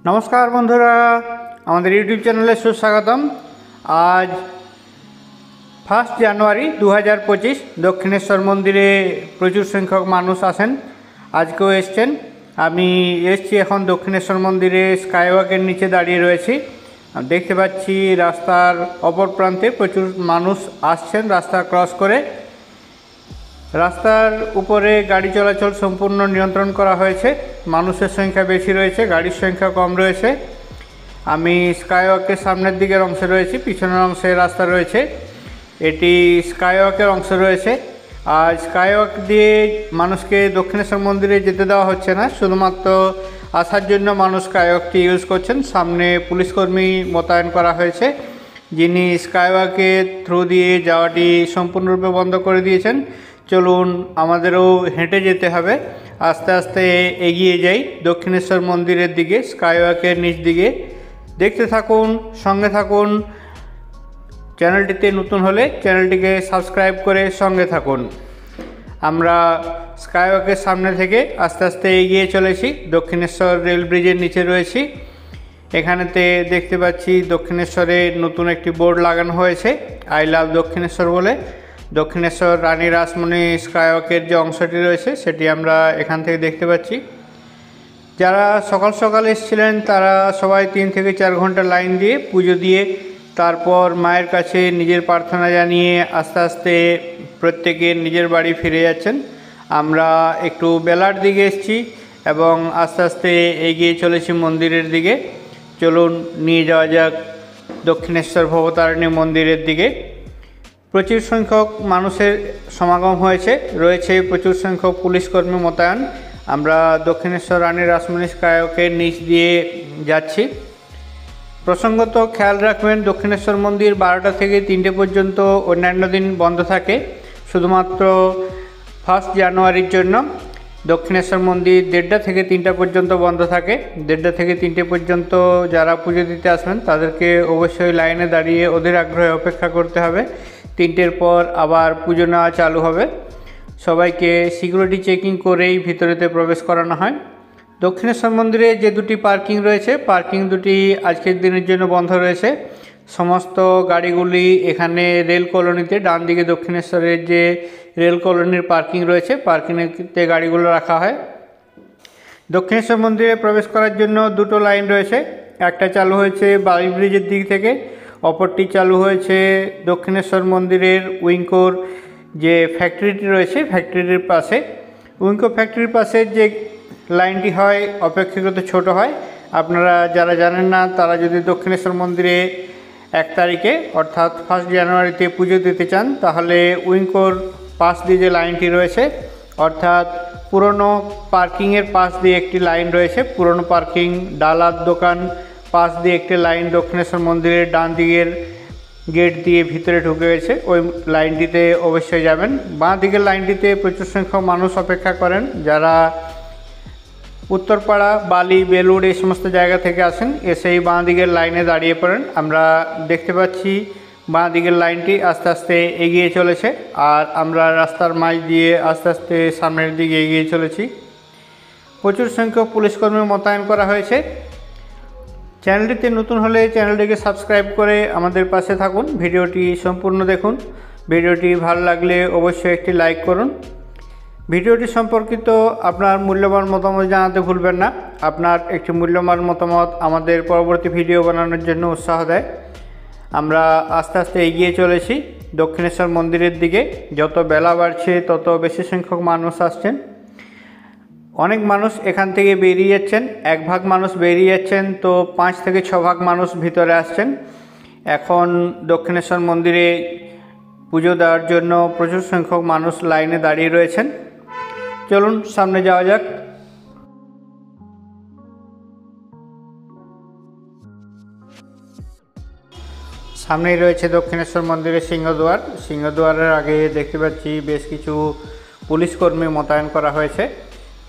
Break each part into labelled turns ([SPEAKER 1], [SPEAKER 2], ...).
[SPEAKER 1] नमस्कार बंधुरा हमारे यूट्यूब चैनले सुस्वागतम। आज 1 জানুয়ারি 2025 दक्षिणेश्वर मंदिरे प्रचुर संख्यक मानुष आसेन। आज के एसें आमी एसेছি এখন दक्षिणेश्वर मंदिरे स्काईवॉकेर नीचे दाड़िये रयेছি। देखते पाচ্ছি रास्तार अपर प्रान्ते प्रचुर मानुष आसছেন रास्ता क्रस करे। रास्तार ऊपरे गाड़ी चलाचल सम्पूर्ण नियंत्रण करा हयेछे। मानुषेर संख्या बेशी रयेछे, गाड़िर संख्या कम रयेछे। आमी स्काईवॉकेर सामनेर दिकेर अंशे रयेछि, पिछनेर अंशे रास्ता रयेछे। एटी स्काईवॉकेर अंश रयेछे। আর স্কাইওয়াক দিয়ে মানুষকে দক্ষিণেশ্বর মন্দিরে যেতে দেওয়া হচ্ছে না, শুধুমাত্র আসার জন্য মানুষ স্কাইওয়াকটি ইউজ করছেন। সামনে পুলিশকর্মী মোতায়েন করা হয়েছে, যিনি স্কাইওয়াকের থ্রু দিয়ে যাওয়াটি সম্পূর্ণরূপে বন্ধ করে দিয়েছেন। চলুন আমাদেরও হেঁটে যেতে হবে। আস্তে আস্তে এগিয়ে যাই দক্ষিণেশ্বর মন্দিরের দিকে, স্কাইওয়াকের নিচ দিকে। দেখতে থাকুন, সঙ্গে থাকুন। চ্যানেলটিতে নতুন হলে চ্যানেলটিকে সাবস্ক্রাইব করে সঙ্গে থাকুন। আমরা স্কাইওয়াকের সামনে থেকে আস্তে আস্তে এগিয়ে চলেছি, দক্ষিণেশ্বর রেল ব্রিজের নিচে রয়েছি। এখানেতে দেখতে পাচ্ছি দক্ষিণেশ্বরে নতুন একটি বোর্ড লাগানো হয়েছে, আই লাভ দক্ষিণেশ্বর বলে। দক্ষিণেশ্বর রানী রাসমণি স্কাইওয়াকের যে অংশটি রয়েছে সেটি আমরা এখান থেকে দেখতে পাচ্ছি। যারা সকাল সকাল এসেছিলেন তারা সবাই 3 থেকে 4 ঘন্টা লাইন দিয়ে পুজো দিয়ে তারপর মায়ের কাছে নিজের প্রার্থনা জানিয়ে আস্তে আস্তে প্রত্যেকে নিজের বাড়ি ফিরে যাচ্ছেন। আমরা একটু বেলার দিকে এসেছি এবং আস্তে আস্তে এগিয়ে চলেছি মন্দিরের দিকে। চলুন নিয়ে যাওয়া যাক দক্ষিণেশ্বর ভবতারিণী মন্দিরের দিকে। প্রচুর সংখ্যক মানুষের সমাগম রয়েছে প্রচুর সংখ্যক পুলিশকর্মী মোতায়েন। আমরা দক্ষিণেশ্বর রানী রাসমণি স্কাইওয়াকের নিচ দিয়ে যাচ্ছি। প্রসঙ্গত খেয়াল রাখবেন, দক্ষিণেশ্বর মন্দির 12টা থেকে 3টে পর্যন্ত, অন্যান্য দিন বন্ধ থাকে। শুধুমাত্র 1 জানুয়ারির জন্য দক্ষিণেশ্বর মন্দির 1:30টা থেকে 3টা পর্যন্ত বন্ধ থাকে। 1:30টা থেকে 3টে পর্যন্ত যারা পুজো দিতে আসবেন তাদেরকে অবশ্যই লাইনে দাঁড়িয়ে অধীর আগ্রহে অপেক্ষা করতে হবে। 3টের পর আবার পুজো নেওয়া চালু হবে। সবাইকে সিকিউরিটি চেকিং করেই ভিতরেতে প্রবেশ করানো হয়। দক্ষিণেশ্বর মন্দিরে যে 2টি পার্কিং রয়েছে, পার্কিং দুটি আজকের দিনের জন্য বন্ধ রয়েছে। সমস্ত গাড়িগুলি এখানে রেল কলোনিতে, ডান দিকে দক্ষিণেশ্বরের যে রেল কলোনির পার্কিং রয়েছে, পার্কিংতে গাড়িগুলো রাখা হয়। দক্ষিণেশ্বর মন্দিরে প্রবেশ করার জন্য 2টো লাইন রয়েছে। একটা চালু হয়েছে বালি ব্রিজের দিক থেকে, অপরটি চালু হয়েছে দক্ষিণেশ্বর মন্দিরের উইঙ্কোর যে ফ্যাক্টরিটি রয়েছে ফ্যাক্টরির পাশে। উইঙ্কো ফ্যাক্টরির পাশে যে লাইনটি হয় অপেক্ষাকৃত ছোট হয়। আপনারা যারা জানেন না তারা যদি দক্ষিণেশ্বর মন্দিরে 1 তারিখে অর্থাৎ 1 জানুয়ারিতে পুজো দিতে চান, তাহলে উইঙ্কোর পাশ দিয়ে যে লাইনটি রয়েছে, অর্থাৎ পুরনো পার্কিংয়ের পাশ দিয়ে একটি লাইন রয়েছে, পুরনো পার্কিং ডালার দোকান পাশ দিয়ে একটি লাইন দক্ষিণেশ্বর মন্দিরের ডান দিকের গেট দিয়ে ভিতরে ঢুকে গেছে। ওই লাইনটিতে অবশ্যই যাবেন। বাঁ দিকের লাইনটিতে প্রচুর সংখ্যক মানুষ অপেক্ষা করেন, যারা উত্তরপাড়া, বালি, বেলুড় এই সমস্ত জায়গা থেকে আসেন, এসেই বাঁ দিকের লাইনে দাঁড়িয়ে পড়েন। আমরা দেখতে পাচ্ছি বাঁ দিকের লাইনটি আস্তে আস্তে এগিয়ে চলেছে, আর আমরা রাস্তার মাঝ দিয়ে আস্তে আস্তে সামনের দিকে এগিয়ে চলেছি। প্রচুর সংখ্যক পুলিশকর্মী মোতায়েন করা হয়েছে। চ্যানেলটিতে নতুন হলে চ্যানেলটিকে সাবস্ক্রাইব করে আমাদের পাশে থাকুন। ভিডিওটি সম্পূর্ণ দেখুন। ভিডিওটি ভালো লাগলে অবশ্যই একটি লাইক করুন। ভিডিওটি সম্পর্কিত আপনার মূল্যবান মতামত জানাতে ভুলবেন না। আপনার একটি মূল্যবান মতামত আমাদের পরবর্তী ভিডিও বানানোর জন্য উৎসাহ দেয়। আমরা আস্তে আস্তে এগিয়ে চলেছি দক্ষিণেশ্বর মন্দিরের দিকে। যত বেলা বাড়ছে তত বেশি সংখ্যক মানুষ আসছেন। অনেক মানুষ এখান থেকে বেরিয়ে যাচ্ছেন। 1 ভাগ মানুষ বেরিয়ে যাচ্ছেন, তো 5 থেকে 6 ভাগ মানুষ ভিতরে আসছেন। এখন দক্ষিণেশ্বর মন্দিরে পুজো দেওয়ার জন্য প্রচুর সংখ্যক মানুষ লাইনে দাঁড়িয়ে রয়েছেন। চলুন সামনে যাওয়া যাক। সামনেই রয়েছে দক্ষিণেশ্বর মন্দিরের সিংহদ্বার। সিংহদ্বারের আগে দেখতে পাচ্ছি বেশ কিছু পুলিশকর্মী মোতায়েন করা হয়েছে।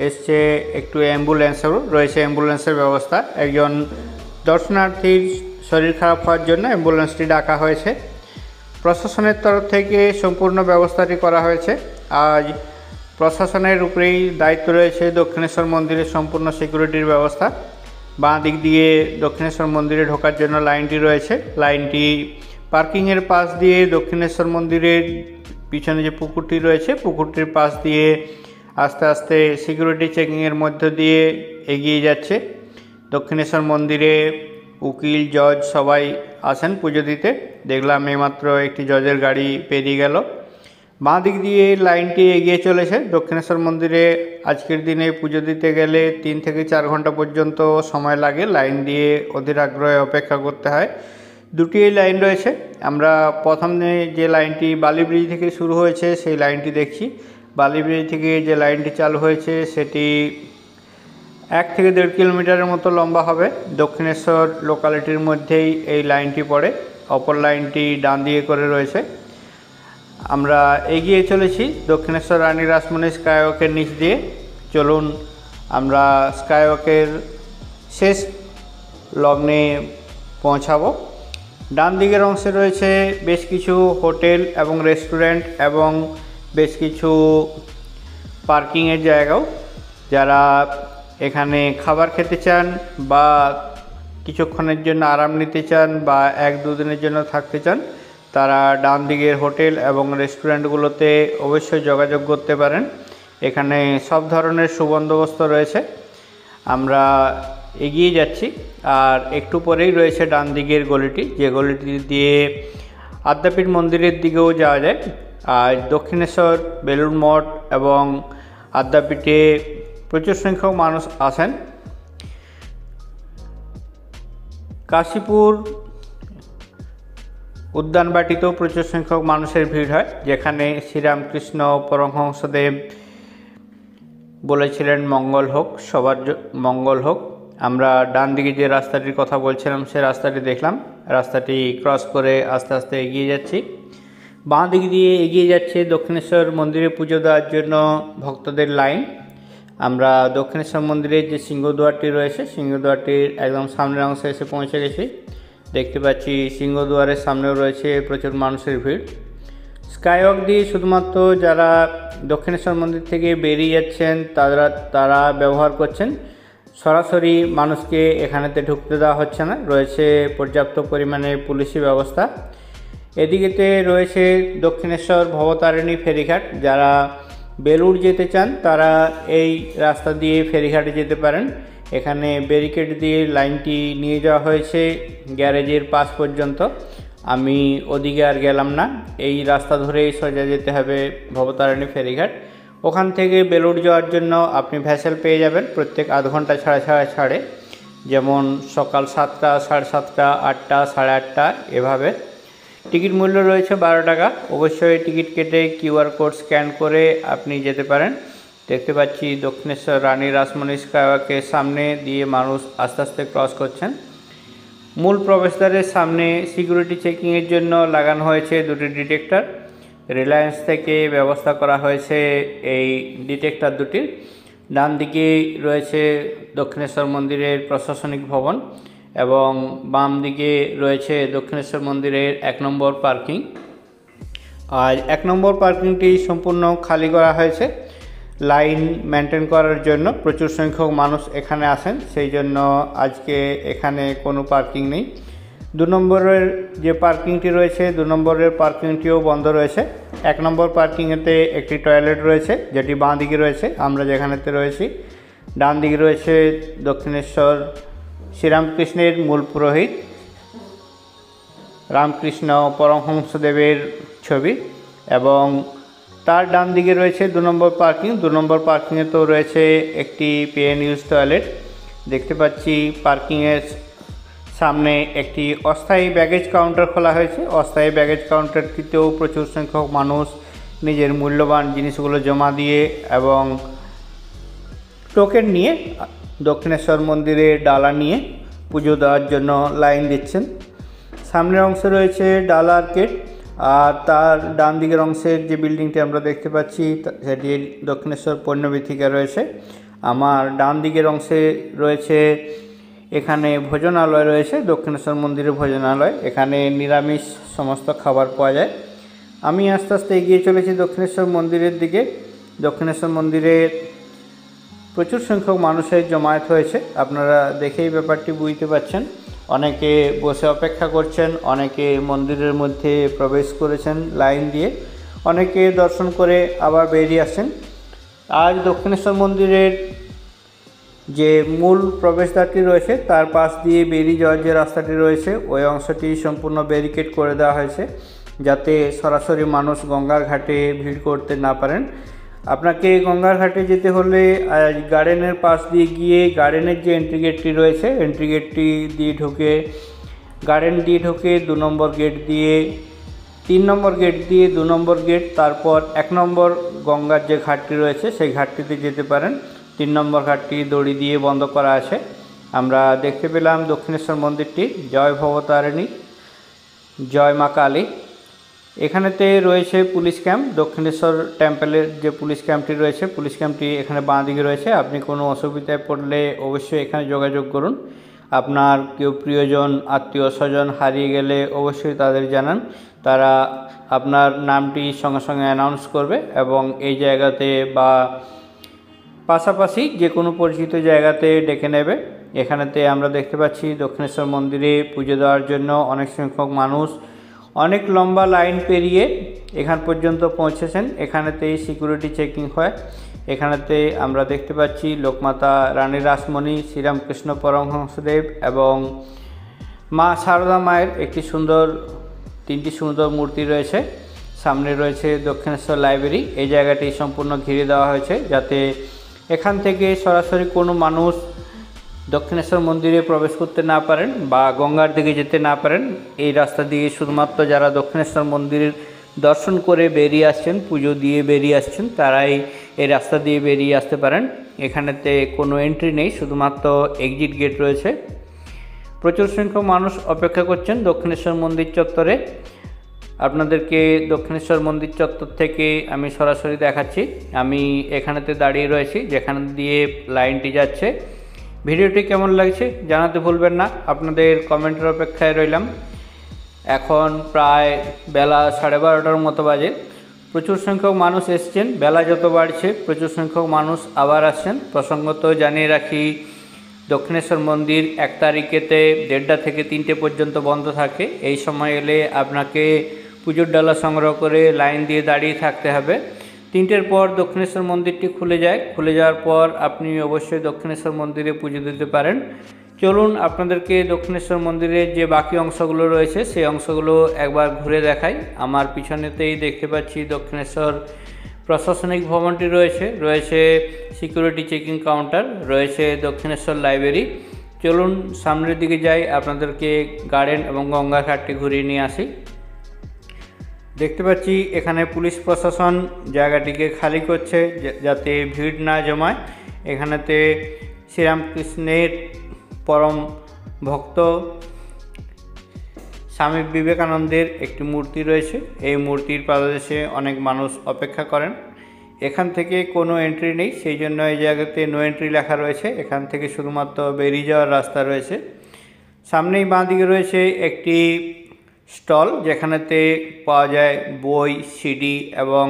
[SPEAKER 1] এসছে একটু অ্যাম্বুলেন্সেরও রয়েছে, অ্যাম্বুলেন্সের ব্যবস্থা। একজন দর্শনার্থীর শরীর খারাপ হওয়ার জন্য অ্যাম্বুলেন্সটি ডাকা হয়েছে। প্রশাসনের তরফ থেকে সম্পূর্ণ ব্যবস্থাটি করা হয়েছে। আজ প্রশাসনের উপরেই দায়িত্ব রয়েছে দক্ষিণেশ্বর মন্দিরের সম্পূর্ণ সিকিউরিটির ব্যবস্থা। বাঁ দিক দিয়ে দক্ষিণেশ্বর মন্দিরে ঢোকার জন্য লাইনটি রয়েছে। লাইনটি পার্কিংয়ের পাশ দিয়ে দক্ষিণেশ্বর মন্দিরের পিছনে যে পুকুরটি রয়েছে পুকুরটির পাশ দিয়ে আস্তে আস্তে সিকিউরিটি চেকিংয়ের মধ্য দিয়ে এগিয়ে যাচ্ছে। দক্ষিণেশ্বর মন্দিরে উকিল জজ সবাই আসেন পুজো দিতে। দেখলাম এইমাত্র একটি জজের গাড়ি পেরিয়ে গেল। বাঁ দিক দিয়ে লাইনটি এগিয়ে চলেছে। দক্ষিণেশ্বর মন্দিরে আজকের দিনে পুজো দিতে গেলে 3 থেকে 4 ঘন্টা পর্যন্ত সময় লাগে। লাইন দিয়ে অধীর আগ্রহে অপেক্ষা করতে হয়। দুটি লাইন রয়েছে। আমরা প্রথমে যে লাইনটি বালি ব্রিজ থেকে শুরু হয়েছে সেই লাইনটি দেখছি। বালি ব্রিজ থেকে যে লাইনটি চালু হয়েছে সেটি 1 থেকে 1.5 কিলোমিটারের মতো লম্বা হবে। দক্ষিণেশ্বর লোকালিটির মধ্যেই এই লাইনটি পড়ে। অপর লাইনটি ডান দিকে করে রয়েছে। আমরা এগিয়ে চলেছি দক্ষিণেশ্বর রানী রাসমণি স্কাইওয়াকের নিচ দিয়ে। চলুন আমরা স্কাইওয়াকের শেষ লগ্নে পৌঁছাবো। ডান দিকের অংশে রয়েছে বেশ কিছু হোটেল এবং রেস্টুরেন্ট এবং বেশ কিছু পার্কিংয়ের জায়গাও। যারা এখানে খাবার খেতে চান বা কিছুক্ষণের জন্য আরাম নিতে চান বা 1-2 দিনের জন্য থাকতে চান তারা ডান দিকের হোটেল এবং রেস্টুরেন্টগুলোতে অবশ্যই যোগাযোগ করতে পারেন। এখানে সব ধরনের সুবন্দোবস্ত রয়েছে। আমরা এগিয়ে যাচ্ছি আর একটু পরেই রয়েছে ডান দিকের গলিটি, যে গলিটি দিয়ে আদ্যাপীঠ মন্দিরের দিকেও যাওয়া যায়। আর দক্ষিণেশ্বর, বেলুড় মঠ এবং আদ্যাপীঠে প্রচুর সংখ্যক মানুষ আসেন। কাশীপুর উদ্যানবাটিতেও প্রচুর সংখ্যক মানুষের ভিড় হয়, যেখানে শ্রীরামকৃষ্ণ পরমহংসদেব বলেছিলেন মঙ্গল হোক, সবার মঙ্গল হোক। আমরা ডান দিকে যে রাস্তাটির কথা বলছিলাম সে রাস্তাটি দেখলাম। রাস্তাটি ক্রস করে আস্তে আস্তে এগিয়ে যাচ্ছি। বাঁ দিক দিয়ে এগিয়ে যাচ্ছে দক্ষিণেশ্বর মন্দিরে পুজো দেওয়ার জন্য ভক্তদের লাইন। আমরা দক্ষিণেশ্বর মন্দিরের যে সিংহদুয়ারটি রয়েছে সিংহদুয়ারটির একদম সামনের অংশে এসে পৌঁছে গেছি। দেখতে পাচ্ছি সিংহদুয়ারের সামনেও রয়েছে প্রচুর মানুষের ভিড়। স্কাইওয়াক দিয়ে শুধুমাত্র যারা দক্ষিণেশ্বর মন্দির থেকে বেরিয়ে যাচ্ছেন তারা ব্যবহার করছেন। সরাসরি মানুষকে এখানেতে ঢুকতে দেওয়া হচ্ছে না। রয়েছে পর্যাপ্ত পরিমাণে পুলিশি ব্যবস্থা। এদিকেতে রয়েছে দক্ষিণেশ্বর ভবতারিণী ফেরিঘাট। যারা বেলুড় যেতে চান তারা এই রাস্তা দিয়ে ফেরিঘাটে যেতে পারেন। এখানে ব্যারিকেড দিয়ে লাইনটি নিয়ে যাওয়া হয়েছে গ্যারেজের পাশ পর্যন্ত। আমি ওদিকে আর গেলাম না, এই রাস্তা ধরেই সোজা যেতে হবে ভবতারিণী ফেরিঘাট। ওখান থেকে বেলুড় যাওয়ার জন্য আপনি ভ্যাসেল পেয়ে যাবেন প্রত্যেক আধ ঘন্টা ছাড়ে, যেমন সকাল 7টা, 7:30, 8টা, 8:30 এভাবে। টিকিট মূল্য রয়েছে 12 টাকা। অবশ্যই টিকিট কেটে QR কোড স্ক্যান করে আপনি যেতে পারেন। দেখতে পাচ্ছি দক্ষিণেশ্বর রানী রাসমণি স্কাইওয়াকের সামনে দিয়ে মানুষ আস্তে আস্তে ক্রস করছেন। মূল প্রবেশদ্বারের সামনে সিকিউরিটি চেকিংয়ের জন্য লাগানো হয়েছে 2টি ডিটেক্টর। রিলায়েন্স থেকে ব্যবস্থা করা হয়েছে এই ডিটেক্টর দুটির। ডান দিকে রয়েছে দক্ষিণেশ্বর মন্দিরের প্রশাসনিক ভবন এবং বাম দিকে রয়েছে দক্ষিণেশ্বর মন্দিরের 1 নম্বর পার্কিং। আজ 1 নম্বর পার্কিংটি সম্পূর্ণ খালি করা হয়েছে লাইন মেনটেন করার জন্য। প্রচুর সংখ্যক মানুষ এখানে আসেন, সেই জন্য আজকে এখানে কোনো পার্কিং নেই। 2 নম্বরের যে পার্কিংটি রয়েছে 2 নম্বরের পার্কিংটিও বন্ধ রয়েছে। 1 নম্বর পার্কিংয়েতে একটি টয়লেট রয়েছে যেটি বাঁ দিকে রয়েছে, আমরা যেখানেতে রয়েছি। ডান দিকে রয়েছে দক্ষিণেশ্বর শ্রীরামকৃষ্ণের মূল পুরোহিত রামকৃষ্ণ পরমহংসদেবের ছবি এবং তার ডান দিকে রয়েছে 2 নম্বর পার্কিং। 2 নম্বর পার্কিংয়ে তো রয়েছে একটি পেন ইউজ টয়লেট। দেখতে পাচ্ছি পার্কিংয়ের সামনে একটি অস্থায়ী ব্যাগেজ কাউন্টার খোলা হয়েছে। অস্থায়ী ব্যাগেজ কাউন্টারটিতেও প্রচুর সংখ্যক মানুষ নিজের মূল্যবান জিনিসগুলো জমা দিয়ে এবং টোকেন নিয়ে দক্ষিণেশ্বর মন্দিরে ডালা নিয়ে পুজো দেওয়ার জন্য লাইন দিচ্ছেন। সামনের অংশে রয়েছে ডালা আর্কেড আর তার ডান দিকের অংশের যে বিল্ডিংটি আমরা দেখতে পাচ্ছি সেটি দক্ষিণেশ্বর পণ্যবীথিকা রয়েছে। আমার ডান দিকের অংশে রয়েছে এখানে ভোজনালয় রয়েছে, দক্ষিণেশ্বর মন্দিরের ভোজনালয়। এখানে নিরামিষ সমস্ত খাবার পাওয়া যায়। আমি আস্তে আস্তে এগিয়ে চলেছি দক্ষিণেশ্বর মন্দিরের দিকে। দক্ষিণেশ্বর মন্দিরের প্রচুর সংখ্যক মানুষের জমায়েত হয়েছে, আপনারা দেখেই ব্যাপারটি বুঝতে পারছেন। অনেকে বসে অপেক্ষা করছেন, অনেকে মন্দিরের মধ্যে প্রবেশ করেছেন লাইন দিয়ে, অনেকে দর্শন করে আবার বেরিয়ে আসছেন। আজ দক্ষিণেশ্বর মন্দিরের যে মূল প্রবেশদ্বারটি রয়েছে তার পাশ দিয়ে বেরিয়ে যাওয়ার যে রাস্তাটি রয়েছে ওই অংশটি সম্পূর্ণ ব্যারিকেড করে দেওয়া হয়েছে, যাতে সরাসরি মানুষ গঙ্গার ঘাটে ভিড় করতে না পারেন। আপনাকে গঙ্গার ঘাটে যেতে হলে গার্ডেনের পাশ দিয়ে গিয়ে গার্ডেনের যে এন্ট্রি গেটটি রয়েছে এন্ট্রি গেটটি দিয়ে ঢুকে গার্ডেন দিয়ে ঢুকে 2 নম্বর গেট দিয়ে 3 নম্বর গেট দিয়ে 2 নম্বর গেট, তারপর 1 নম্বর গঙ্গার যে ঘাটটি রয়েছে সেই ঘাটটিতে যেতে পারেন। 3 নম্বর ঘাটটি দড়ি দিয়ে বন্ধ করা আছে। আমরা দেখতে পেলাম দক্ষিণেশ্বর মন্দিরটি। জয় ভবতারিণী, জয় মা কালী। এখানেতে রয়েছে পুলিশ ক্যাম্প। দক্ষিণেশ্বর টেম্পলের যে পুলিশ ক্যাম্পটি রয়েছে, পুলিশ ক্যাম্পটি এখানে বাঁ দিকে রয়েছে। আপনি কোনো অসুবিধায় পড়লে অবশ্যই এখানে যোগাযোগ করুন। আপনার কেউ প্রিয়জন আত্মীয় স্বজন হারিয়ে গেলে অবশ্যই তাদের জানান, তারা আপনার নামটি সঙ্গে সঙ্গে অ্যানাউন্স করবে এবং এই জায়গাতে বা পাশাপাশি যে কোনো পরিচিত জায়গাতে ডেকে নেবে। এখানেতে আমরা দেখতে পাচ্ছি দক্ষিণেশ্বর মন্দিরে পুজো দেওয়ার জন্য অনেক সংখ্যক মানুষ অনেক লম্বা লাইন পেরিয়ে এখান পর্যন্ত পৌঁছেছেন। এখানেতেই সিকিউরিটি চেকিং হয়। এখানেতে আমরা দেখতে পাচ্ছি লোকমাতা রানী রাসমণি, শ্রীরামকৃষ্ণ পরমহংসদেব এবং মা সারদা মায়ের তিনটি সুন্দর মূর্তি রয়েছে। সামনে রয়েছে দক্ষিণেশ্বর লাইব্রেরি। এই জায়গাটি সম্পূর্ণ ঘিরে দেওয়া হয়েছে যাতে এখান থেকে সরাসরি কোনো মানুষ দক্ষিণেশ্বর মন্দিরে প্রবেশ করতে না পারেন বা গঙ্গার দিকে যেতে না পারেন। এই রাস্তা দিয়ে শুধুমাত্র যারা দক্ষিণেশ্বর মন্দিরের দর্শন করে বেরিয়ে আসছেন, পুজো দিয়ে বেরিয়ে আসছেন, তারাই এই রাস্তা দিয়ে বেরিয়ে আসতে পারেন। এখানেতে কোনো এন্ট্রি নেই, শুধুমাত্র এক্সিট গেট রয়েছে। প্রচুর সংখ্যক মানুষ অপেক্ষা করছেন দক্ষিণেশ্বর মন্দির চত্বরে। আপনাদেরকে দক্ষিণেশ্বর মন্দির চত্বর থেকে আমি সরাসরি দেখাচ্ছি। আমি এখানেতে দাঁড়িয়ে রয়েছি যেখানে দিয়ে লাইনটি যাচ্ছে। ভিডিওটি কেমন লাগছে জানাতে ভুলবেন না। আপনাদের কমেন্টের অপেক্ষায় রইলাম। এখন প্রায় বেলা 12:30টার মতো বাজে। প্রচুর সংখ্যক মানুষ এসছেন। বেলা যত বাড়ছে প্রচুর সংখ্যক মানুষ আবার আসছেন। প্রসঙ্গত জানিয়ে রাখি, দক্ষিণেশ্বর মন্দির 1 তারিখেতে 1:30টা থেকে 3টে পর্যন্ত বন্ধ থাকে। এই সময় এলে আপনাকে পুজোর ডালা সংগ্রহ করে লাইন দিয়ে দাঁড়িয়ে থাকতে হবে। 3টের পর দক্ষিণেশ্বর মন্দিরটি খুলে যায়। খুলে যাওয়ার পর আপনি অবশ্যই দক্ষিণেশ্বর মন্দিরে পুজো দিতে পারেন। চলুন আপনাদেরকে দক্ষিণেশ্বর মন্দিরের যে বাকি অংশগুলো রয়েছে সেই অংশগুলো একবার ঘুরে দেখাই। আমার পিছনেতেই দেখতে পাচ্ছি দক্ষিণেশ্বর প্রশাসনিক ভবনটি রয়েছে সিকিউরিটি চেকিং কাউন্টার, রয়েছে দক্ষিণেশ্বর লাইব্রেরি। চলুন সামনের দিকে যাই, আপনাদেরকে গার্ডেন এবং গঙ্গার ঘাটটি ঘুরিয়ে নিয়ে আসি। দেখতে পাচ্ছি এখানে পুলিশ প্রশাসন জায়গাটিকে খালি করছে যাতে ভিড় না জমায়। এখানেতে শ্রীরামকৃষ্ণের পরম ভক্ত স্বামী বিবেকানন্দের একটি মূর্তি রয়েছে। এই মূর্তির পাদদেশে অনেক মানুষ অপেক্ষা করেন। এখান থেকে কোনো এন্ট্রি নেই, সেই জন্য এই জায়গাতে নো এন্ট্রি লেখা রয়েছে। এখান থেকে শুধুমাত্র বেরিয়ে যাওয়ার রাস্তা রয়েছে। সামনেই বাঁ দিকে রয়েছে একটি স্টল যেখানেতে পাওয়া যায় বই, সিডি এবং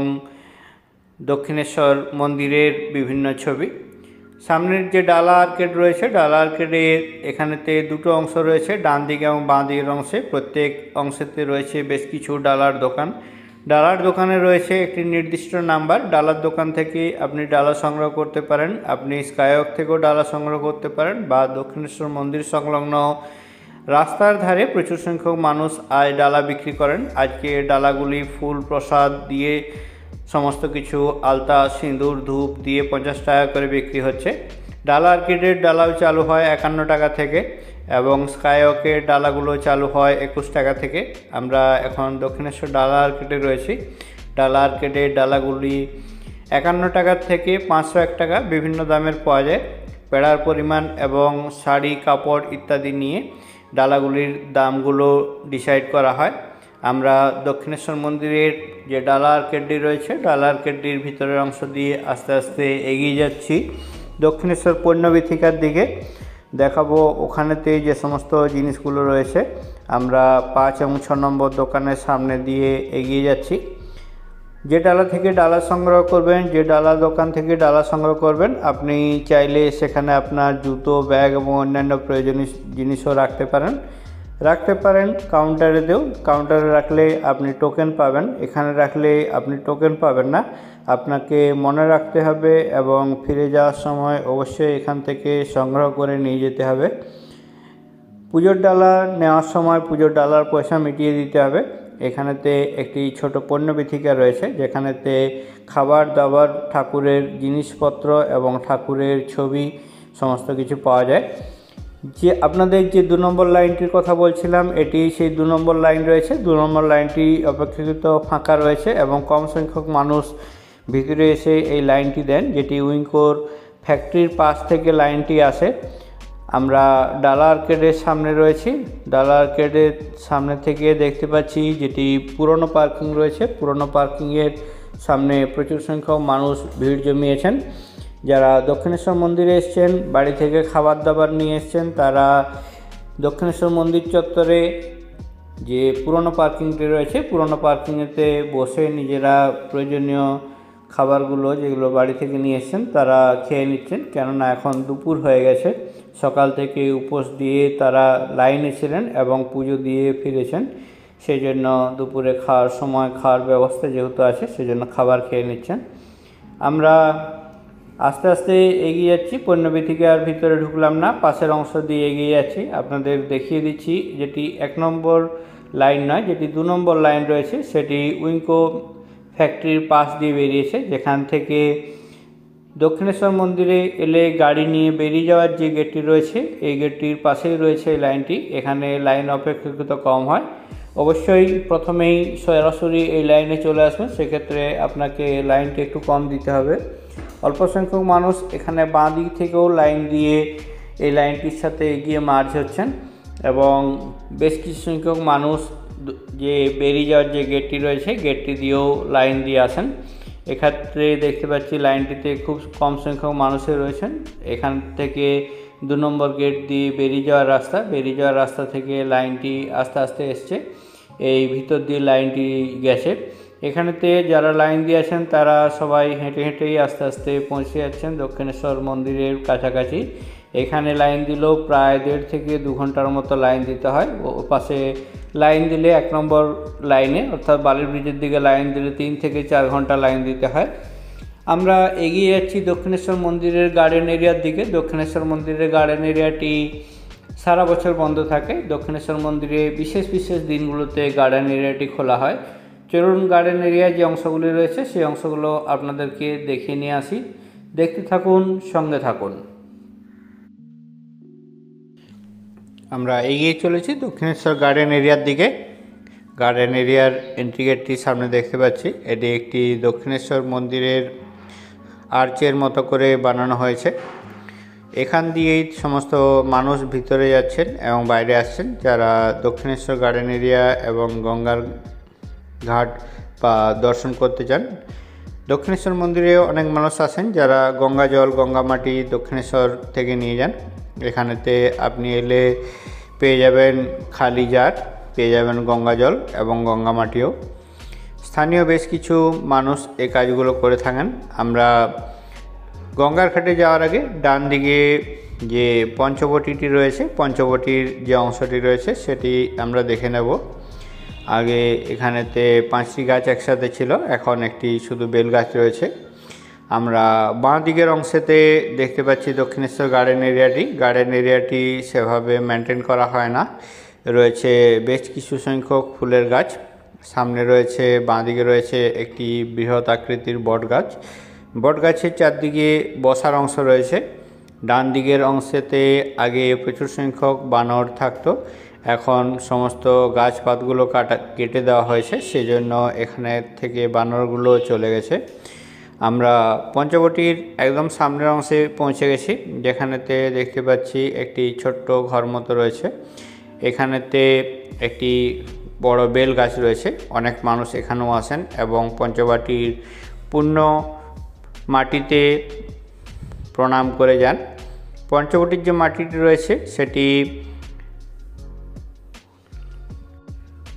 [SPEAKER 1] দক্ষিণেশ্বর মন্দিরের বিভিন্ন ছবি। সামনের যে ডালা আর্কেড রয়েছে, ডালা আর্কেডে এখানেতে 2টো অংশ রয়েছে, ডান দিকে এবং বাঁ দিকের অংশে। প্রত্যেক অংশেতে রয়েছে বেশ কিছু ডালার দোকান। ডালার দোকানে রয়েছে একটি নির্দিষ্ট নাম্বার। ডালার দোকান থেকে আপনি ডালা সংগ্রহ করতে পারেন। আপনি স্কাইওয়াক থেকেও ডালা সংগ্রহ করতে পারেন বা দক্ষিণেশ্বর মন্দির সংলগ্ন রাস্তার ধারে প্রচুর সংখ্যক মানুষ আজ ডালা বিক্রি করেন। আজকে ডালাগুলি ফুল প্রসাদ দিয়ে সমস্ত কিছু আলতা, সিঁদুর, ধূপ দিয়ে 50 টাকা করে বিক্রি হচ্ছে। ডালা আর্কেডের ডালাও চালু হয় 51 টাকা থেকে এবং স্কাইওয়াকের ডালাগুলো চালু হয় 21 টাকা থেকে। আমরা এখন দক্ষিণেশ্বর ডালা আর্কেডে রয়েছি। ডালা আর্কেডের ডালাগুলি 51 টাকার থেকে 501 টাকা বিভিন্ন দামের পাওয়া যায়। পেড়ার পরিমাণ এবং শাড়ি, কাপড় ইত্যাদি নিয়ে ডালাগুলির দামগুলো ডিসাইড করা হয়। আমরা দক্ষিণেশ্বর মন্দিরের যে ডালা আর্কেডটি রয়েছে, ডালা আর্কেডটির ভিতরের অংশ দিয়ে আস্তে আস্তে এগিয়ে যাচ্ছি দক্ষিণেশ্বর পণ্যবীথিকার দিকে। দেখাবো ওখানেতে যে সমস্ত জিনিসগুলো রয়েছে। আমরা 5 এবং 6 নম্বর দোকানের সামনে দিয়ে এগিয়ে যাচ্ছি। যে ডালা থেকে ডালা সংগ্রহ করবেন, যে ডালা দোকান থেকে ডালা সংগ্রহ করবেন, আপনি চাইলে সেখানে আপনার জুতো, ব্যাগ এবং অন্যান্য প্রয়োজনীয় জিনিসও রাখতে পারেন। কাউন্টারেতেও, কাউন্টারে রাখলে আপনি টোকেন পাবেন, এখানে রাখলে আপনি টোকেন পাবেন না। আপনাকে মনে রাখতে হবে এবং ফিরে যাওয়ার সময় অবশ্যই এখান থেকে সংগ্রহ করে নিয়ে যেতে হবে। পুজোর ডালা নেওয়ার সময় পুজোর ডালার পয়সা মিটিয়ে দিতে হবে। এখানেতে একটি ছোট পণ্যবিথিকা রয়েছে, যেখানেতে খাবার দাবার, ঠাকুরের জিনিসপত্র এবং ঠাকুরের ছবি সমস্ত কিছু পাওয়া যায়। যে আপনাদের যে 2 নম্বর লাইনটির কথা বলছিলাম, এটি সেই 2 নম্বর লাইন রয়েছে। 2 নম্বর লাইনটি অপেক্ষাকৃত ফাঁকা রয়েছে এবং কম সংখ্যক মানুষ ভিতরে এসে এই লাইনটি দেন, যেটি উইঙ্কোর ফ্যাক্টরির পাশ থেকে লাইনটি আসে। আমরা ডালা আর্কেডের সামনে রয়েছি। ডালা আর্কেডের সামনে থেকে দেখতে পাচ্ছি যেটি পুরনো পার্কিং রয়েছে। পুরনো পার্কিংয়ের সামনে প্রচুর সংখ্যক মানুষ ভিড় জমিয়েছেন। যারা দক্ষিণেশ্বর মন্দিরে এসছেন, বাড়ি থেকে খাবার দাবার নিয়ে এসছেন, তারা দক্ষিণেশ্বর মন্দির চত্বরে যে পুরনো পার্কিংটি রয়েছে, পুরনো পার্কিংয়েতে বসে নিজেরা প্রয়োজনীয় খাবারগুলো যেগুলো বাড়ি থেকে নিয়ে এসছেন তারা খেয়ে নিচ্ছেন। কেননা এখন দুপুর হয়ে গেছে, সকাল থেকে উপোস দিয়ে তারা লাইনে ছিলেন এবং পুজো দিয়ে ফিরেছেন। সেই জন্য দুপুরে খাওয়ার সময় খাওয়ার ব্যবস্থা যেহেতু আছে, সেজন্য খাবার খেয়ে নিচ্ছেন। আমরা আস্তে আস্তে এগিয়ে যাচ্ছি, পণ্যবিথিকার ভিতরে ঢুকলাম না, পাশের অংশ দিয়ে এগিয়ে যাচ্ছি। আপনাদের দেখিয়ে দিচ্ছি যেটি 1 নম্বর লাইন নয়, যেটি 2 নম্বর লাইন রয়েছে, সেটি উইঙ্কো ফ্যাক্টরির পাশ দিয়ে বেরিয়েছে। যেখান থেকে দক্ষিণেশ্বর মন্দিরে এলে গাড়ি নিয়ে বেরিয়ে যাওয়ার যে গেটটি রয়েছে, এই গেটটির পাশেই রয়েছে এই লাইনটি। এখানে লাইন অপেক্ষাকৃত কম হয়। অবশ্যই প্রথমেই সরাসরি এই লাইনে চলে আসবেন, সেক্ষেত্রে আপনাকে লাইনটি একটু কম দিতে হবে। অল্প সংখ্যক মানুষ এখানে বাঁ দিক থেকেও লাইন দিয়ে এই লাইনটির সাথে এগিয়ে মার্চ হচ্ছেন এবং বেশ কিছু সংখ্যক মানুষ যে বেরিয়ে যাওয়ার যে গেটটি রয়েছে, গেটটি দিয়েও লাইন দিয়ে আসেন। এক্ষেত্রে দেখতে পাচ্ছি লাইনটিতে খুব কম সংখ্যক মানুষের রয়েছেন। এখান থেকে 2 নম্বর গেট দিয়ে বেরিয়ে যাওয়ার রাস্তা থেকে লাইনটি আস্তে আস্তে এসছে, এই ভিতর দিয়ে লাইনটি গেছে। এখানেতে যারা লাইন দিয়েছেন তারা সবাই হেঁটে হেঁটেই আস্তে আস্তে পৌঁছে যাচ্ছেন দক্ষিণেশ্বর মন্দিরের কাছাকাছি। এখানে লাইন দিলেও প্রায় 1.5 থেকে 2 ঘন্টার মতো লাইন দিতে হয়। ও পাশে লাইন দিলে 1 নম্বর লাইনে, অর্থাৎ বালির ব্রিজের দিকে লাইন দিলে 3 থেকে 4 ঘন্টা লাইন দিতে হয়। আমরা এগিয়ে যাচ্ছি দক্ষিণেশ্বর মন্দিরের গার্ডেন এরিয়ার দিকে। দক্ষিণেশ্বর মন্দিরের গার্ডেন এরিয়াটি সারা বছর বন্ধ থাকে। দক্ষিণেশ্বর মন্দিরে বিশেষ বিশেষ দিনগুলোতে গার্ডেন এরিয়াটি খোলা হয়। চলুন গার্ডেন এরিয়ার যে অংশগুলি রয়েছে সেই অংশগুলো আপনাদেরকে দেখিয়ে নিয়ে আসি। দেখতে থাকুন, সঙ্গে থাকুন। আমরা এগিয়ে চলেছি দক্ষিণেশ্বর গার্ডেন এরিয়ার দিকে। গার্ডেন এরিয়ার এন্ট্রি গেটটির সামনে দেখতে পাচ্ছি এটি একটি দক্ষিণেশ্বর মন্দিরের আর্চের মতো করে বানানো হয়েছে। এখান দিয়েই সমস্ত মানুষ ভিতরে যাচ্ছেন এবং বাইরে আসছেন, যারা দক্ষিণেশ্বর গার্ডেন এরিয়া এবং গঙ্গার ঘাট বা দর্শন করতে চান। দক্ষিণেশ্বর মন্দিরে অনেক মানুষ আসেন যারা গঙ্গা জল, গঙ্গা মাটি দক্ষিণেশ্বর থেকে নিয়ে যান। এখানেতে আপনি এলে পেয়ে যাবেন খালি জার, পেয়ে যাবেন গঙ্গা জল এবং গঙ্গা মাটিও। স্থানীয় বেশ কিছু মানুষ এই কাজগুলো করে থাকেন। আমরা গঙ্গার ঘাটে যাওয়ার আগে ডান দিকে যে পঞ্চবটিটি রয়েছে, পঞ্চবটির যে অংশটি রয়েছে সেটি আমরা দেখে নেব। আগে এখানেতে 5টি গাছ একসাথে ছিল, এখন একটি শুধু বেল গাছ রয়েছে। আমরা বাঁ দিকের অংশেতে দেখতে পাচ্ছি দক্ষিণেশ্বর গার্ডেন এরিয়াটি। গার্ডেন এরিয়াটি সেভাবে মেনটেন করা হয় না, রয়েছে বেশ কিছু সংখ্যক ফুলের গাছ। সামনে রয়েছে, বাঁ দিকে রয়েছে একটি বৃহৎ আকৃতির বট গাছ। বট গাছের চারদিকে বসার অংশ রয়েছে। ডান দিকের অংশেতে আগে প্রচুর সংখ্যক বানর থাকতো, এখন সমস্ত গাছপাতগুলো কেটে দেওয়া হয়েছে, সেজন্য এখানে থেকে বানরগুলো চলে গেছে। আমরা পঞ্চবটির একদম সামনের অংশে পৌঁছে গেছি, যেখানেতে দেখতে পাচ্ছি একটি ছোট্ট ঘর মতো রয়েছে। এখানেতে একটি বড় বেল গাছ রয়েছে। অনেক মানুষ এখানেও আসেন এবং পঞ্চবটির পূর্ণ মাটিতে প্রণাম করে যান। পঞ্চবটির যে মাটিটি রয়েছে সেটি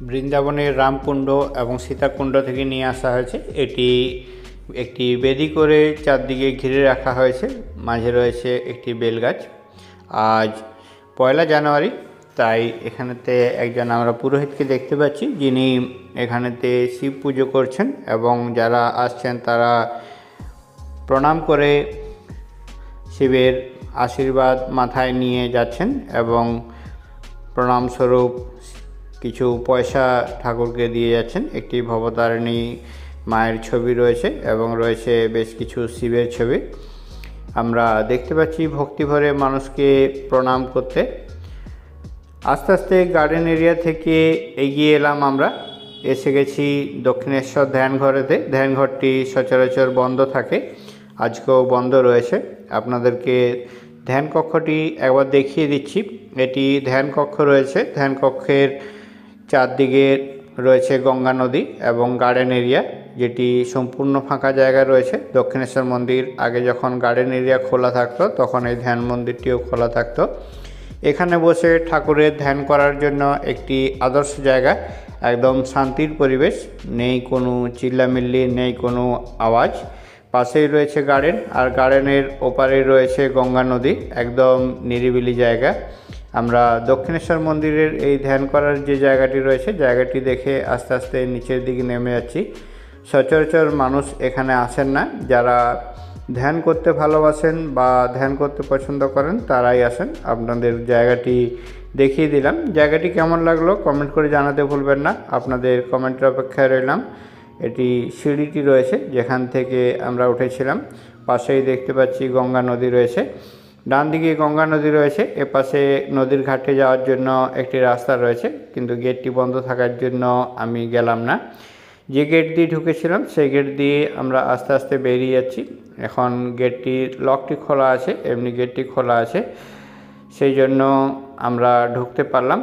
[SPEAKER 1] বৃন্দাবনের রামকুণ্ড এবং সীতাকুণ্ড থেকে নিয়ে আসা হয়েছে। এটি একটি বেদি করে চারদিকে ঘিরে রাখা হয়েছে, মাঝে রয়েছে একটি বেলগাছ। আজ 1 জানুয়ারি, তাই এখানেতে একজন আমরা পুরোহিতকে দেখতে পাচ্ছি, যিনি এখানেতে শিব পুজো করছেন এবং যারা আসছেন তারা প্রণাম করে শিবের আশীর্বাদ মাথায় নিয়ে যাচ্ছেন এবং প্রণাম স্বরূপ কিছু পয়সা ঠাকুরকে দিয়ে যাচ্ছেন। একটি ভবতারিণী মায়ের ছবি রয়েছে এবং রয়েছে বেশ কিছু শিবের ছবি। আমরা দেখতে পাচ্ছি ভক্তিভরে মানুষকে প্রণাম করতে। আস্তে আস্তে গার্ডেন এরিয়া থেকে এগিয়ে এলাম, আমরা এসে গেছি দক্ষিণেশ্বর ধ্যানঘরেতে। ধ্যানঘরটি সচরাচর বন্ধ থাকে, আজকেও বন্ধ রয়েছে। আপনাদেরকে ধ্যান কক্ষটি একবার দেখিয়ে দিচ্ছি। এটি ধ্যান কক্ষ রয়েছে, ধ্যান কক্ষের চারদিকে রয়েছে গঙ্গা নদী এবং গার্ডেন এরিয়া, যেটি সম্পূর্ণ ফাঁকা জায়গা রয়েছে। দক্ষিণেশ্বর মন্দির আগে যখন গার্ডেন এরিয়া খোলা থাকতো তখন এই ধ্যান মন্দিরটিও খোলা থাকতো। এখানে বসে ঠাকুরের ধ্যান করার জন্য একটি আদর্শ জায়গা, একদম শান্তির পরিবেশ, নেই কোনো চিল্লামিল্লি, নেই কোনো আওয়াজ। পাশেই রয়েছে গার্ডেন, আর গার্ডেনের ওপারে রয়েছে গঙ্গা নদী, একদম নিরিবিলি জায়গা। আমরা দক্ষিণেশ্বর মন্দিরের এই ধ্যান করার যে জায়গাটি রয়েছে, জায়গাটি দেখে আস্তে আস্তে নিচের দিকে নেমে যাচ্ছি। সচরাচর মানুষ এখানে আসেন না, যারা ধ্যান করতে ভালোবাসেন বা ধ্যান করতে পছন্দ করেন তারাই আসেন। আপনাদের জায়গাটি দেখিয়ে দিলাম। জায়গাটি কেমন লাগলো কমেন্ট করে জানাতে ভুলবেন না, আপনাদের কমেন্টের অপেক্ষায় রইলাম। এটি সিঁড়িটি রয়েছে যেখান থেকে আমরা উঠেছিলাম। পাশেই দেখতে পাচ্ছি গঙ্গা নদী রয়েছে, ডান দিকে গঙ্গা নদী রয়েছে, এপাশে নদীর ঘাটে যাওয়ার জন্য একটি রাস্তা রয়েছে, কিন্তু গেটটি বন্ধ থাকার জন্য আমি গেলাম না। যে গেট দিয়ে ঢুকেছিলাম সেই গেট দিয়ে আমরা আস্তে আস্তে বেরিয়ে যাচ্ছি। এখন গেটটির লকটি খোলা আছে, এমনি গেটটি খোলা আছে, সেই জন্য আমরা ঢুকতে পারলাম।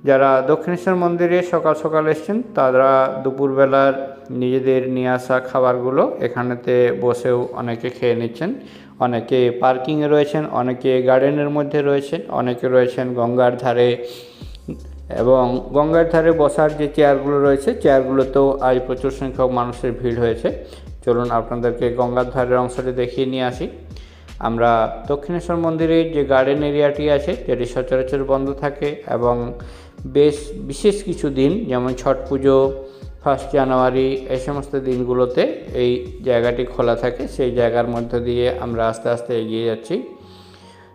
[SPEAKER 1] যারা দক্ষিণেশ্বর মন্দিরে সকাল সকাল এসছেন তারা দুপুরবেলার নিজেদের নিয়ে আসা খাবারগুলো এখানেতে বসেও অনেকে খেয়ে নিচ্ছেন। অনেকে পার্কিংয়ে রয়েছেন, অনেকে গার্ডেনের মধ্যে রয়েছেন, অনেকে রয়েছেন গঙ্গার ধারে। এবং গঙ্গার ধারে বসার যে চেয়ারগুলো রয়েছে, চেয়ারগুলোতেও আজ প্রচুর সংখ্যক মানুষের ভিড় হয়েছে। চলুন আপনাদেরকে গঙ্গার ধারের অংশটি দেখিয়ে নিয়ে আসি। আমরা দক্ষিণেশ্বর মন্দিরের যে গার্ডেন এরিয়াটি আছে যেটি সচরাচর বন্ধ থাকে এবং বেশ বিশেষ কিছু দিন যেমন ছট পুজো, 1 জানুয়ারি, এই সমস্ত দিনগুলোতে এই জায়গাটি খোলা থাকে। সেই জায়গার মধ্য দিয়ে আমরা আস্তে আস্তে এগিয়ে যাচ্ছি।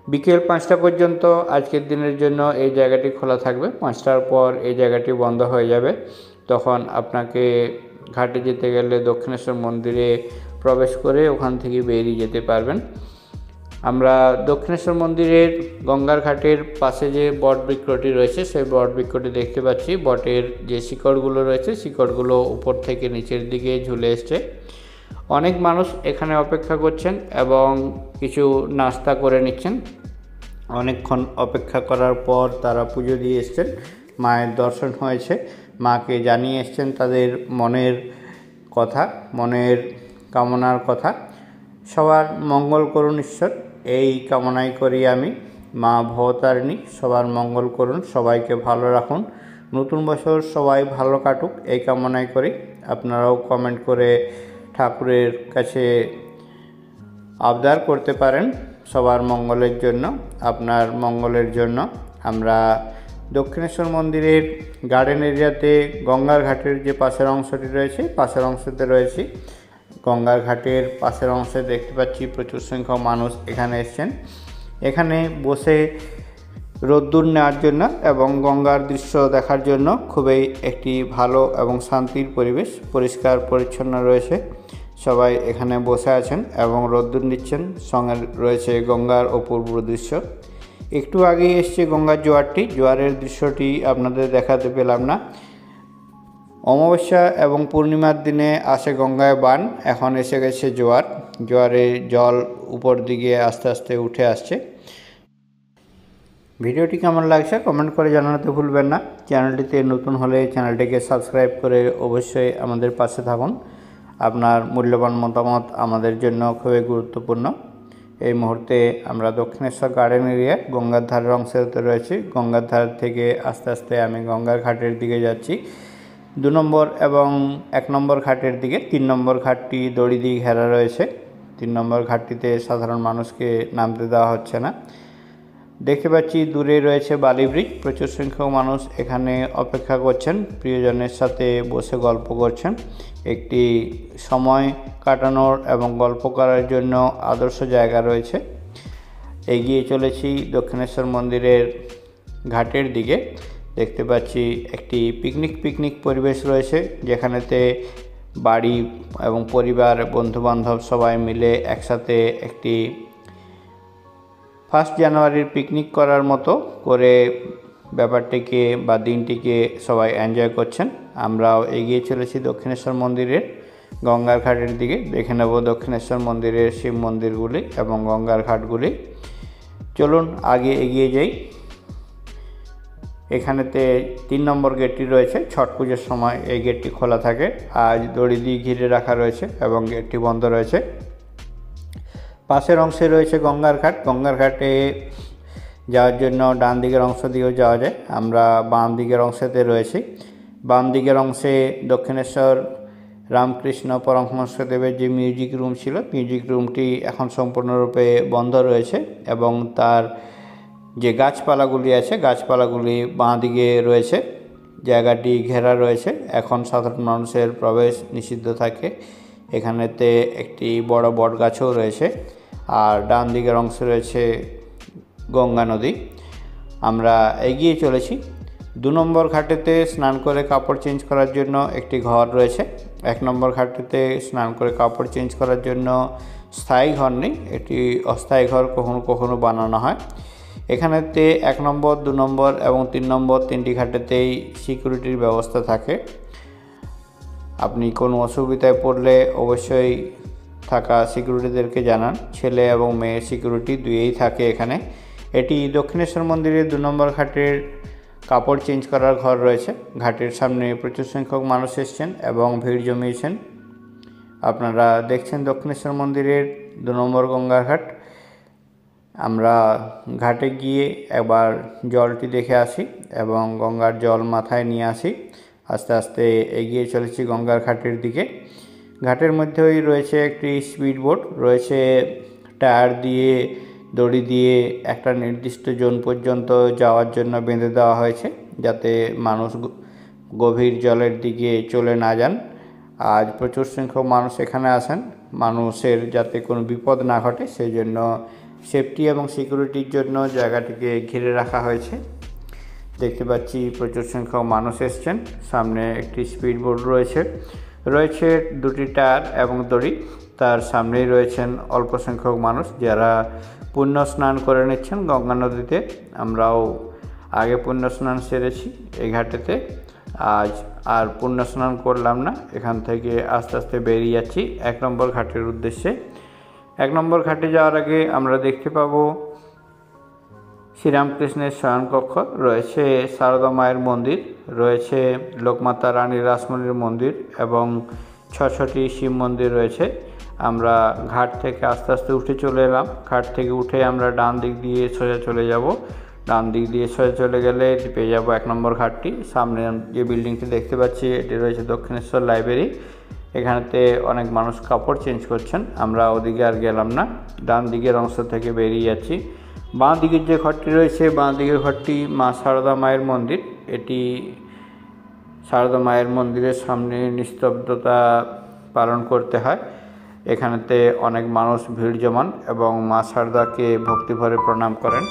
[SPEAKER 1] বিকেল 5টা পর্যন্ত আজকের দিনের জন্য এই জায়গাটি খোলা থাকবে। 5টার পর এই জায়গাটি বন্ধ হয়ে যাবে। তখন আপনাকে ঘাটে যেতে গেলে দক্ষিণেশ্বর মন্দিরে প্রবেশ করে ওখান থেকে বেরিয়ে যেতে পারবেন। আমরা দক্ষিণেশ্বর মন্দিরের গঙ্গার ঘাটের পাশে যে বট বৃক্ষটি রয়েছে সেই বট বৃক্ষটি দেখতে পাচ্ছি। বটের যে শিকড়গুলো রয়েছে শিকড়গুলো উপর থেকে নিচের দিকে ঝুলে এসছে। অনেক মানুষ এখানে অপেক্ষা করছেন এবং কিছু নাস্তা করে নিচ্ছেন। অনেকক্ষণ অপেক্ষা করার পর তারা পুজো দিয়ে এসছেন, মায়ের দর্শন হয়েছে, মাকে জানিয়ে এসছেন তাদের মনের কথা, মনের কামনার কথা। সবার মঙ্গল করুন ঈশ্বর, এই কামনাই করি আমি। মা ভবতারিণী সবার মঙ্গল করুন, সবাইকে ভালো রাখুন, নতুন বছর সবাই ভালো কাটুক এই কামনাই করি। আপনারাও কমেন্ট করে ঠাকুরের কাছে আবদার করতে পারেন সবার মঙ্গলের জন্য, আপনার মঙ্গলের জন্য। আমরা দক্ষিণেশ্বর মন্দিরের গার্ডেন এরিয়াতে গঙ্গার ঘাটের যে পাশের অংশটি রয়েছে, পাশের অংশতে রয়েছি। গঙ্গার ঘাটের পাশের অংশে দেখতে পাচ্ছি প্রচুর সংখ্যক মানুষ এখানে এসছেন। এখানে বসে রোদ্দুর নেওয়ার জন্য এবং গঙ্গার দৃশ্য দেখার জন্য খুবই একটি ভালো এবং শান্তির পরিবেশ, পরিষ্কার পরিচ্ছন্ন রয়েছে। সবাই এখানে বসে আছেন এবং রোদ্দুর নিচ্ছেন, সঙ্গে রয়েছে গঙ্গার অপূর্ব দৃশ্য। একটু আগেই এসছে গঙ্গার জোয়ারটি, জোয়ারের দৃশ্যটি আপনাদের দেখাতে পেলাম না। অমাবস্যা এবং পূর্ণিমার দিনে আসে গঙ্গায় বান, এখন এসে গেছে জোয়ার। জোয়ারে জল উপর দিকে আস্তে আস্তে উঠে আসছে। ভিডিওটি কেমন লাগছে কমেন্ট করে জানাতে ভুলবেন না। চ্যানেলটিতে নতুন হলে চ্যানেলটিকে সাবস্ক্রাইব করে অবশ্যই আমাদের পাশে থাকুন। আপনার মূল্যবান মতামত আমাদের জন্য খুবই গুরুত্বপূর্ণ। এই মুহূর্তে আমরা দক্ষিণেশ্বর গার্ডেন এরিয়া গঙ্গার ধারের অংশে রয়েছি। গঙ্গার ধার থেকে আস্তে আস্তে আমি গঙ্গার ঘাটের দিকে যাচ্ছি। 2 নম্বর এবং 1 নম্বর ঘাটের দিকে 3 নম্বর ঘাটটি দড়ি দিয়ে ঘেরা রয়েছে। 3 নম্বর ঘাটটিতে সাধারণ মানুষকে নামতে দেওয়া হচ্ছে না। দেখতে পাচ্ছি দূরে রয়েছে বালি ব্রিজ। প্রচুর সংখ্যক মানুষ এখানে অপেক্ষা করছেন, প্রিয়জনের সাথে বসে গল্প করছেন। একটি সময় কাটানোর এবং গল্প করার জন্য আদর্শ জায়গা রয়েছে। এগিয়ে চলেছি দক্ষিণেশ্বর মন্দিরের ঘাটের দিকে। দেখতে পাচ্ছি একটি পিকনিক পরিবেশ রয়েছে, যেখানেতে বাড়ি এবং পরিবার, বন্ধুবান্ধব সবাই মিলে একসাথে একটি 1 জানুয়ারির পিকনিক করার মতো করে ব্যাপারটিকে বা দিনটিকে সবাই এনজয় করছেন। আমরাও এগিয়ে চলেছি দক্ষিণেশ্বর মন্দিরের গঙ্গার ঘাটের দিকে। দেখে নেব দক্ষিণেশ্বর মন্দিরের শিব মন্দিরগুলি এবং গঙ্গার ঘাটগুলি। চলুন আগে এগিয়ে যাই। এখানেতে 3 নম্বর গেটটি রয়েছে। ছট পুজোর সময় এই গেটটি খোলা থাকে, আজ দড়ি দিয়ে ঘিরে রাখা রয়েছে এবং গেটটি বন্ধ রয়েছে। পাশের অংশে রয়েছে গঙ্গার ঘাট। গঙ্গার ঘাটে যাওয়ার জন্য ডান দিকের অংশ দিয়েও যাওয়া যায়। আমরা বাম দিকের অংশেতে রয়েছি। বাম দিকের অংশে দক্ষিণেশ্বর রামকৃষ্ণ পরমহংসদেবের যে মিউজিক রুম ছিল, মিউজিক রুমটি এখন সম্পূর্ণরূপে বন্ধ রয়েছে এবং তার যে গাছপালাগুলি আছে, গাছপালাগুলি বাঁ দিকে রয়েছে। জায়গাটি ঘেরা রয়েছে। এখন সাধারণ মানুষের প্রবেশ নিষিদ্ধ থাকে। এখানেতে একটি বড় বট গাছও রয়েছে আর ডান দিকের অংশে রয়েছে গঙ্গা নদী। আমরা এগিয়ে চলেছি। 2 নম্বর ঘাটেতে স্নান করে কাপড় চেঞ্জ করার জন্য একটি ঘর রয়েছে। 1 নম্বর ঘাটেতে স্নান করে কাপড় চেঞ্জ করার জন্য স্থায়ী ঘর নেই, এটি অস্থায়ী ঘর কখনো কখনো বানানো হয়। এখানেতে 1 নম্বর, 2 নম্বর এবং 3 নম্বর 3টি ঘাটেতেই সিকিউরিটির ব্যবস্থা থাকে। আপনি কোনো অসুবিধায় পড়লে অবশ্যই থাকা সিকিউরিটিদেরকে জানান। ছেলে এবং মেয়ে সিকিউরিটি দুইয়েই থাকে এখানে। এটি দক্ষিণেশ্বর মন্দিরের 2 নম্বর ঘাটের কাপড় চেঞ্জ করার ঘর রয়েছে। ঘাটের সামনে প্রচুর সংখ্যক মানুষ এসছেন এবং ভিড় জমিয়েছেন। আপনারা দেখছেন দক্ষিণেশ্বর মন্দিরের 2 নম্বর গঙ্গার ঘাট। আমরা ঘাটে গিয়ে একবার জলটি দেখে আসি এবং গঙ্গার জল মাথায় নিয়ে আসি। আস্তে আস্তে এগিয়ে চলেছি গঙ্গার ঘাটের দিকে। ঘাটের মধ্যেই রয়েছে একটি স্পিড বোট রয়েছে। টায়ার দিয়ে দড়ি দিয়ে একটা নির্দিষ্ট জোন পর্যন্ত যাওয়ার জন্য বেঁধে দেওয়া হয়েছে, যাতে মানুষ গভীর জলের দিকে চলে না যান। আজ প্রচুর সংখ্যক মানুষ এখানে আসেন। মানুষের যাতে কোনো বিপদ না ঘটে সেই জন্য সেফটি এবং সিকিউরিটির জন্য জায়গাটিকে ঘিরে রাখা হয়েছে। দেখতে পাচ্ছি প্রচুর সংখ্যক মানুষ এসছেন। সামনে একটি স্পিড বোট রয়েছে। রয়েছে 2টি টায়ার এবং দড়ি। তার সামনেই রয়েছেন অল্প সংখ্যক মানুষ যারা পুণ্য স্নান করে নিচ্ছেন গঙ্গা নদীতে। আমরাও আগে পুণ্য স্নান সেরেছি এই ঘাটেতে। আজ আর পুণ্য স্নান করলাম না, এখান থেকে আস্তে আস্তে বেরিয়ে যাচ্ছি 1 নম্বর ঘাটের উদ্দেশ্যে। 1 নম্বর ঘাটে যাওয়ার আগে আমরা দেখতে পাবো শ্রীরামকৃষ্ণের শয়নকক্ষ রয়েছে, সারদা মায়ের মন্দির রয়েছে, লোকমাতা রানী রাসমণির মন্দির এবং 6টি শিব মন্দির রয়েছে। আমরা ঘাট থেকে আস্তে আস্তে উঠে চলে এলাম। ঘাট থেকে উঠে আমরা ডান দিক দিয়ে সোজা চলে যাব। ডান দিক দিয়ে সোজা চলে গেলে পেয়ে যাব 1 নম্বর ঘাটটি। সামনে যে বিল্ডিংটি দেখতে পাচ্ছি এটি রয়েছে দক্ষিণেশ্বর লাইব্রেরি। এখানেতে অনেক মানুষ কাপড় চেঞ্জ করছেন। আমরা ওদিকে আর গেলাম না, ডান দিকের অংশ থেকে বেরিয়ে যাচ্ছি। বাঁ দিকের যে ঘরটি রয়েছে, বাঁ দিকের ঘরটি মা সারদা মায়ের মন্দির। এটি সারদা মায়ের মন্দিরের সামনে নিস্তব্ধতা পালন করতে হয়। এখানেতে অনেক মানুষ ভিড় জমান এবং মা সারদাকে ভক্তিভরে প্রণাম করেন।